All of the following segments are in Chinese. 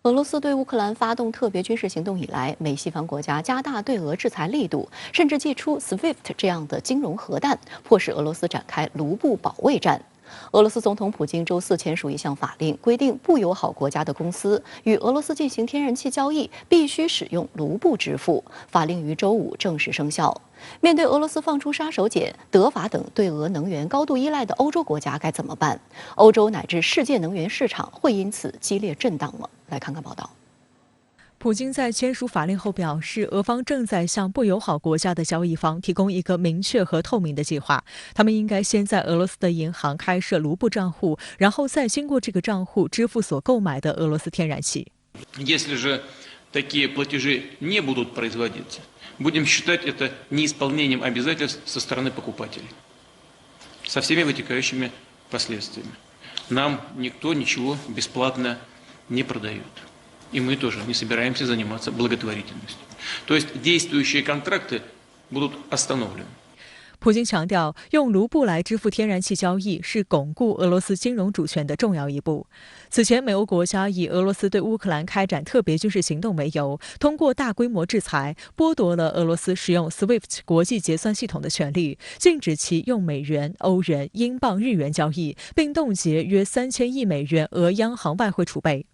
俄罗斯对乌克兰发动特别军事行动以来，美西方国家加大对俄制裁力度，甚至祭出 SWIFT 这样的金融核弹，迫使俄罗斯展开卢布保卫战。俄罗斯总统普京周四签署一项法令，规定不友好国家的公司与俄罗斯进行天然气交易必须使用卢布支付。法令于周五正式生效。面对俄罗斯放出杀手锏，德法等对俄能源高度依赖的欧洲国家该怎么办？欧洲乃至世界能源市场会因此激烈震荡吗？来看看报道。普京在签署法令后表示，俄方正在向不友好国家的交易方提供一个明确和透明的计划，他们应该先在俄罗斯的银行开设卢布账户，然后再经过这个账户支付所购买的俄罗斯天然气。Если же такие платежи не будут производиться, будем считать это неисполнением обязательств со стороны покупателей, со всеми вытекающими последствиями. Нам никто ничего бесплатно не продает.И мы тоже не собираемся заниматься благотворительностью. То есть действующие контракты будут остановлены. 普京强调，用卢布来支付天然气交易是巩固俄罗斯金融主权的重要一步。此前，美欧国家以俄罗斯对乌克兰开展特别军事行动为由，通过大规模制裁，剥夺了俄罗斯使用 SWIFT 国际结算系统的权利，禁止其用美元、欧元、英镑、日元交易，并冻结约3000亿美元俄央行外汇储备。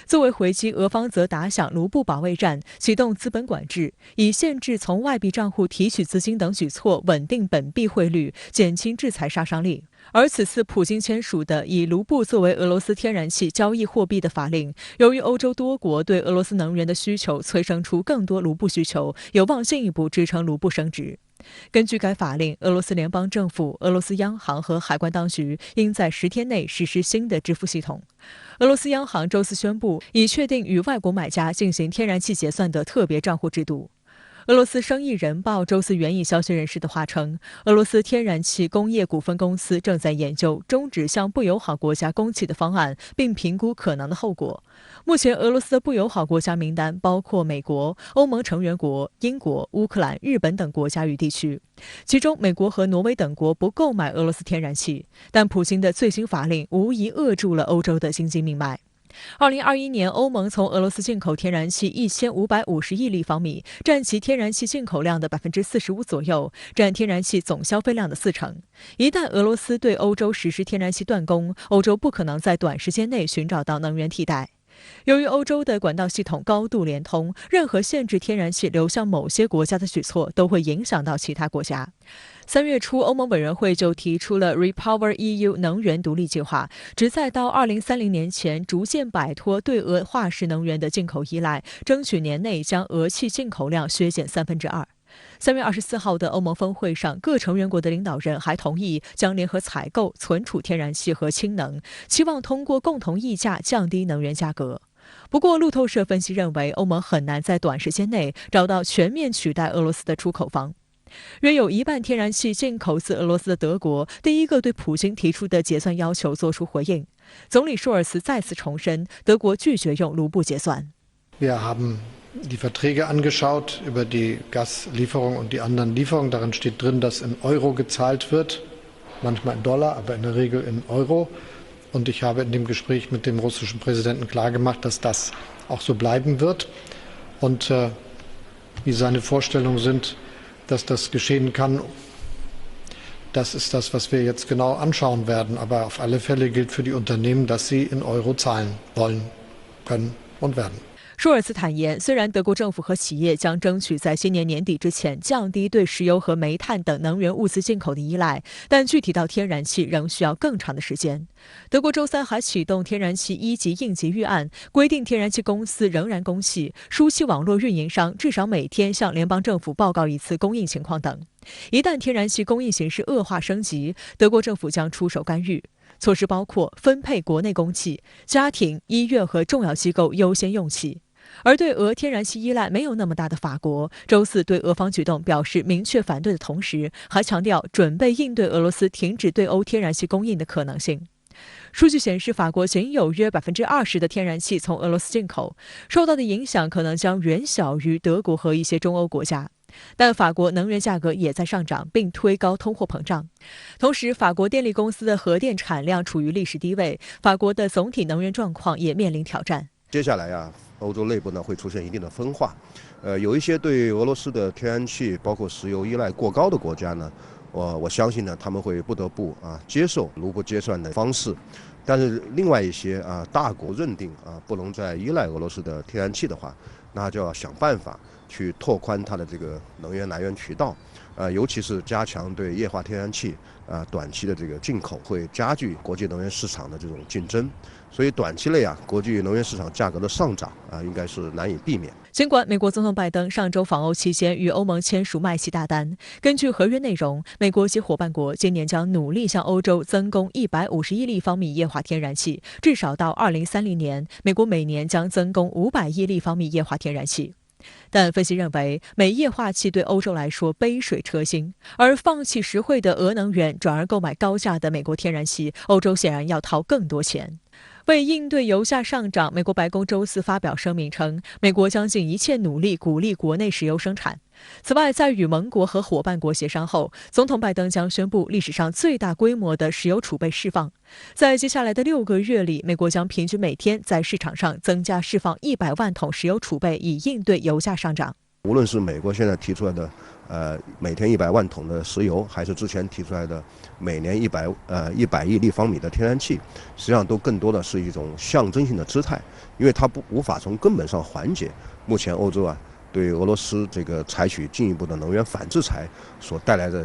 作为回击，俄方则打响卢布保卫战，启动资本管制，以限制从外币账户提取资金等举措稳定本币汇率，减轻制裁杀伤力。而此次普京签署的以卢布作为俄罗斯天然气交易货币的法令，由于欧洲多国对俄罗斯能源的需求催生出更多卢布需求，有望进一步支撑卢布升值。根据该法令，俄罗斯联邦政府、俄罗斯央行和海关当局应在10天内实施新的支付系统。俄罗斯央行周四宣布，已确定与外国买家进行天然气结算的特别账户制度。俄罗斯生意人报周四援引消息人士的话称，俄罗斯天然气工业股份公司正在研究终止向不友好国家供气的方案，并评估可能的后果。目前，俄罗斯的不友好国家名单包括美国、欧盟成员国、英国、乌克兰、日本等国家与地区，其中美国和挪威等国不购买俄罗斯天然气，但普京的最新法令无疑扼住了欧洲的经济命脉。2021年，欧盟从俄罗斯进口天然气1550亿立方米，占其天然气进口量的45%左右，占天然气总消费量的40%。一旦俄罗斯对欧洲实施天然气断供，欧洲不可能在短时间内寻找到能源替代。由于欧洲的管道系统高度连通，任何限制天然气流向某些国家的举措都会影响到其他国家。3月初，欧盟委员会就提出了 Repower EU 能源独立计划，旨在到2030年前逐渐摆脱对俄化石能源的进口依赖，争取年内将俄气进口量削减2/3。3月24号的欧盟峰会上，各成员国的领导人还同意将联合采购、存储天然气和氢能，期望通过共同议价降低能源价格。不过，路透社分析认为，欧盟很难在短时间内找到全面取代俄罗斯的出口方。约有1半天然气进口自俄罗斯的德国，第一个对普京提出的结算要求作出回应。总理舒尔茨再次重申，德国拒绝用卢布结算。Wir haben die Verträge angeschaut über die Gaslieferung und die anderen Lieferungen. Darin steht drin, dass in Euro gezahlt wird, manchmal in Dollar, aber in der Regel in Euro. Und ich habe in dem Gespräch mit dem russischen Präsidenten klargemacht, dass das auch so bleiben wird. Und wie seine Vorstellungen sind, dass das geschehen kann, das ist das, was wir jetzt genau anschauen werden. Aber auf alle Fälle gilt für die Unternehmen, dass sie in Euro zahlen wollen, können und werden. 舒尔茨坦言，虽然德国政府和企业将争取在今年年底之前降低对石油和煤炭等能源物资进口的依赖，但具体到天然气仍需要更长的时间。德国周三还启动天然气1级应急预案，规定天然气公司仍然供气，输气网络运营商至少每天向联邦政府报告一次供应情况等。一旦天然气供应形势恶化升级，德国政府将出手干预。措施包括分配国内供气，家庭、医院和重要机构优先用气。而对俄天然气依赖没有那么大的法国，周四对俄方举动表示明确反对的同时，还强调准备应对俄罗斯停止对欧天然气供应的可能性。数据显示，法国仅有约20%的天然气从俄罗斯进口，受到的影响可能将远小于德国和一些中欧国家。但法国能源价格也在上涨，并推高通货膨胀。同时，法国电力公司的核电产量处于历史低位，法国的总体能源状况也面临挑战。接下来啊，欧洲内部呢会出现一定的分化，有一些对俄罗斯的天然气包括石油依赖过高的国家呢，我相信呢他们会不得不接受卢布结算的方式，但是另外一些大国认定不能再依赖俄罗斯的天然气的话，那就要想办法去拓宽它的这个能源来源渠道，尤其是加强对液化天然气短期的这个进口，会加剧国际能源市场的这种竞争。所以短期内国际能源市场价格的上涨应该是难以避免。尽管美国总统拜登上周访欧期间与欧盟签署卖气大单，根据合约内容，美国及伙伴国今年将努力向欧洲增供150亿立方米液化天然气，至少到2030年，美国每年将增供500亿立方米液化天然气。但分析认为，美液化气对欧洲来说杯水车薪，而放弃实惠的俄能源，转而购买高价的美国天然气，欧洲显然要掏更多钱。为应对油价上涨，美国白宫周四发表声明称，美国将尽一切努力鼓励国内石油生产。此外，在与盟国和伙伴国协商后，总统拜登将宣布历史上最大规模的石油储备释放。在接下来的6个月里，美国将平均每天在市场上增加释放100万桶石油储备，以应对油价上涨。无论是美国现在提出来的每天100万桶的石油，还是之前提出来的每年100亿立方米的天然气，实际上都更多的是一种象征性的姿态，因为它无法从根本上缓解目前欧洲对俄罗斯这个采取进一步的能源反制裁所带来的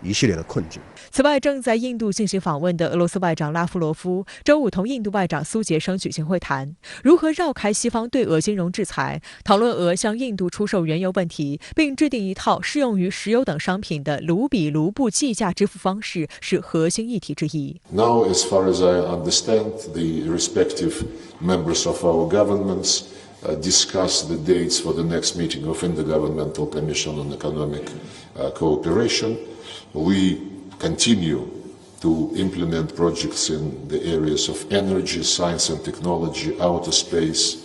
一系列的困境。此外，正在印度进行访问的俄罗斯外长拉夫罗夫周五同印度外长苏杰生举行会谈，如何绕开西方对俄金融制裁，讨论俄向印度出售原油问题，并制定一套适用于石油等商品的卢比卢布计价支付方式是核心议题之一。Now, as far as I understand, the respective members of our governments discuss the dates for the next meeting of Intergovernmental Commission on Economic Cooperation. We continue to implement projects in the areas of energy, science and technology, outer space,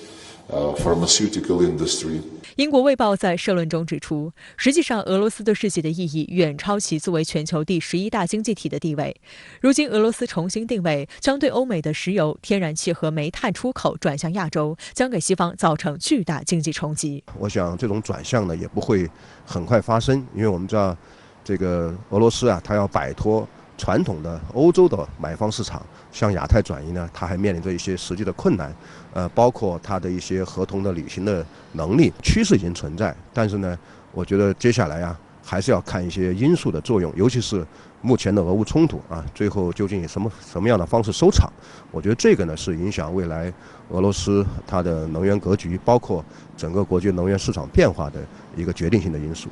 pharmaceutical industry. 英国《卫报》在社论中指出，实际上俄罗斯对世界的意义远超其作为全球第11大经济体的地位。如今俄罗斯重新定位，将对欧美的石油、天然气和煤炭出口转向亚洲，将给西方造成巨大经济冲击。我想这种转向呢也不会很快发生，因为我们知道这个俄罗斯它要摆脱传统的欧洲的买方市场，向亚太转移呢，它还面临着一些实际的困难，包括它的一些合同的履行的能力，趋势已经存在，但是呢，我觉得接下来还是要看一些因素的作用，尤其是目前的俄乌冲突最后究竟以什么样的方式收场，我觉得这个呢是影响未来俄罗斯它的能源格局，包括整个国际能源市场变化的一个决定性的因素。